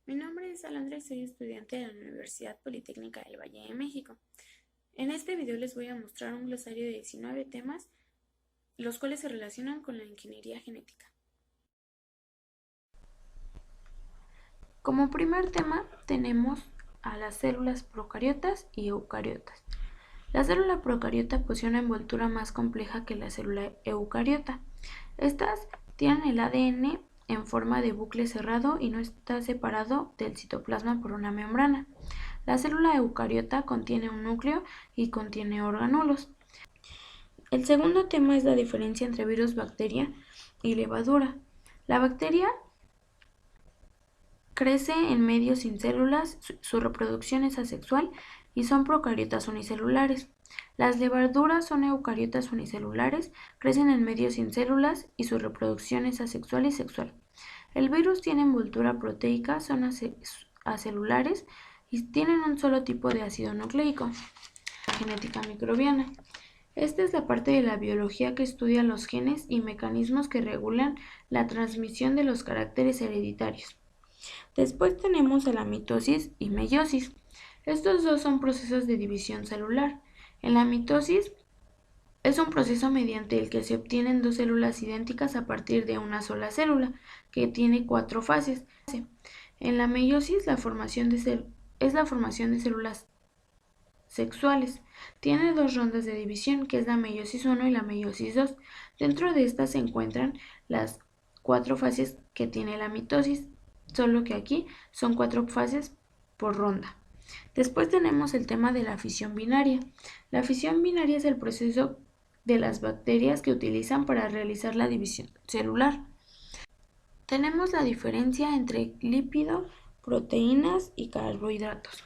Mi nombre es Alandra y soy estudiante de la Universidad Politécnica del Valle de México. En este video les voy a mostrar un glosario de 19 temas, los cuales se relacionan con la ingeniería genética. Como primer tema tenemos a las células procariotas y eucariotas. La célula procariota posee una envoltura más compleja que la célula eucariota. Estas tienen el ADN en forma de bucle cerrado y no está separado del citoplasma por una membrana. La célula eucariota contiene un núcleo y contiene orgánulos. El segundo tema es la diferencia entre virus, bacteria y levadura. La bacteria crece en medios sin células, su reproducción es asexual y son procariotas unicelulares. Las levaduras son eucariotas unicelulares, crecen en medios sin células y su reproducción es asexual y sexual. El virus tiene envoltura proteica, son acelulares y tienen un solo tipo de ácido nucleico. Genética microbiana. Esta es la parte de la biología que estudia los genes y mecanismos que regulan la transmisión de los caracteres hereditarios. Después tenemos a la mitosis y meiosis. Estos dos son procesos de división celular. En la mitosis es un proceso mediante el que se obtienen dos células idénticas a partir de una sola célula, que tiene 4 fases. En la meiosis es la formación de células sexuales. Tiene 2 rondas de división, que es la meiosis 1 y la meiosis 2. Dentro de estas se encuentran las 4 fases que tiene la mitosis, solo que aquí son 4 fases por ronda. Después tenemos el tema de la fisión binaria. La fisión binaria es el proceso de las bacterias que utilizan para realizar la división celular. Tenemos la diferencia entre lípido, proteínas y carbohidratos.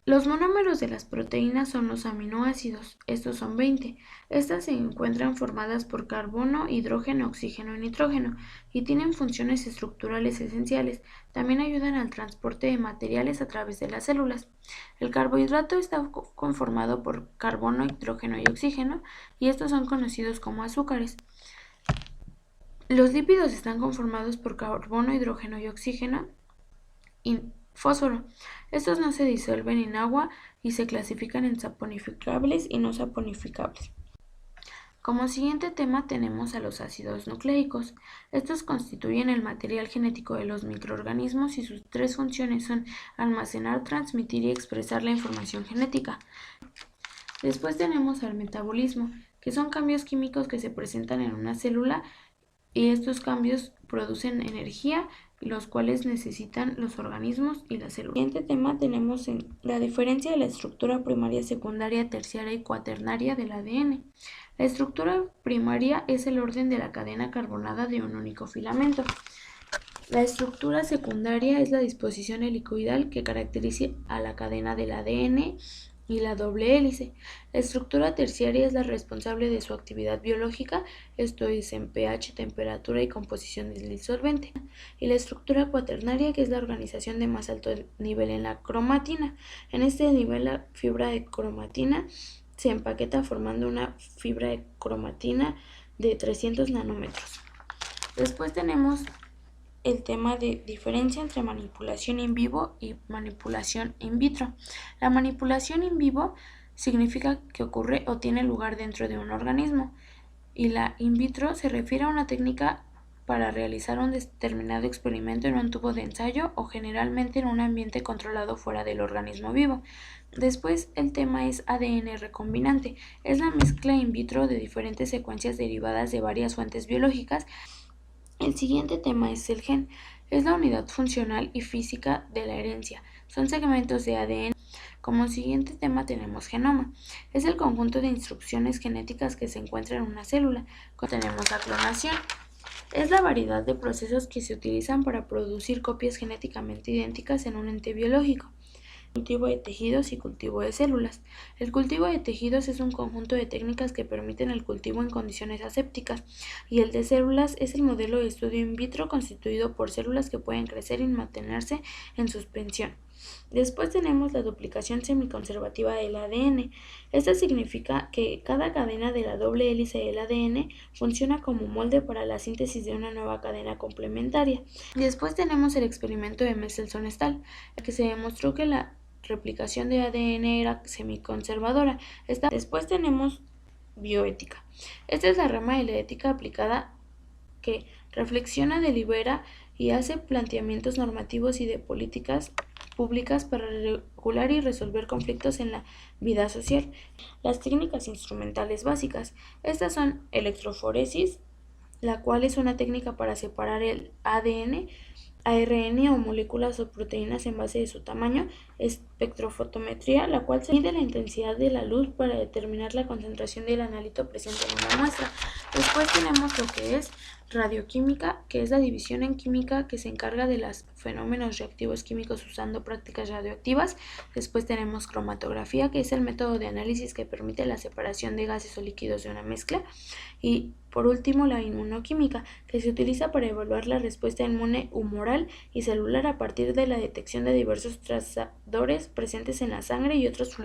Los monómeros de las proteínas son los aminoácidos, estos son 20. Estas se encuentran formadas por carbono, hidrógeno, oxígeno y nitrógeno y tienen funciones estructurales esenciales. También ayudan al transporte de materiales a través de las células. El carbohidrato está conformado por carbono, hidrógeno y oxígeno y estos son conocidos como azúcares. Los lípidos están conformados por carbono, hidrógeno y oxígeno y fósforo. Estos no se disuelven en agua y se clasifican en saponificables y no saponificables. Como siguiente tema tenemos a los ácidos nucleicos. Estos constituyen el material genético de los microorganismos y sus 3 funciones son almacenar, transmitir y expresar la información genética. Después tenemos al metabolismo, que son cambios químicos que se presentan en una célula y estos cambios producen energía, los cuales necesitan los organismos y las células. En el siguiente tema tenemos la diferencia de la estructura primaria, secundaria, terciaria y cuaternaria del ADN. La estructura primaria es el orden de la cadena carbonada de un único filamento. La estructura secundaria es la disposición helicoidal que caracteriza a la cadena del ADN y la doble hélice. La estructura terciaria es la responsable de su actividad biológica, esto es en pH, temperatura y composición del disolvente. Y la estructura cuaternaria, que es la organización de más alto nivel en la cromatina. En este nivel la fibra de cromatina se empaqueta formando una fibra de cromatina de 300 nanómetros. Después tenemos el tema de diferencia entre manipulación in vivo y manipulación in vitro. La manipulación in vivo significa que ocurre o tiene lugar dentro de un organismo y la in vitro se refiere a una técnica para realizar un determinado experimento en un tubo de ensayo o generalmente en un ambiente controlado fuera del organismo vivo. Después el tema es ADN recombinante. Es la mezcla in vitro de diferentes secuencias derivadas de varias fuentes biológicas. El siguiente tema es el gen. Es la unidad funcional y física de la herencia. Son segmentos de ADN. Como siguiente tema tenemos genoma. Es el conjunto de instrucciones genéticas que se encuentran en una célula. Tenemos la clonación. Es la variedad de procesos que se utilizan para producir copias genéticamente idénticas en un ente biológico. Cultivo de tejidos y cultivo de células. El cultivo de tejidos es un conjunto de técnicas que permiten el cultivo en condiciones asépticas y el de células es el modelo de estudio in vitro constituido por células que pueden crecer y mantenerse en suspensión. Después tenemos la duplicación semiconservativa del ADN. Esta significa que cada cadena de la doble hélice del ADN funciona como molde para la síntesis de una nueva cadena complementaria. Después tenemos el experimento de Mendelssohn-Stahl, en el que se demostró que la replicación de ADN era semiconservadora. Después tenemos bioética. Esta es la rama de la ética aplicada que reflexiona, delibera y hace planteamientos normativos y de políticas públicas para regular y resolver conflictos en la vida social. Las técnicas instrumentales básicas. Estas son electroforesis, la cual es una técnica para separar el ADN, ARN o moléculas o proteínas en base de su tamaño, espectrofotometría, la cual se mide la intensidad de la luz para determinar la concentración del analito presente en una muestra. Después tenemos lo que es radioquímica, que es la división en química que se encarga de los fenómenos reactivos químicos usando prácticas radioactivas. Después tenemos cromatografía, que es el método de análisis que permite la separación de gases o líquidos de una mezcla. Y por último, la inmunoquímica, que se utiliza para evaluar la respuesta inmune humoral y celular a partir de la detección de diversos trazadores presentes en la sangre y otros fluidos.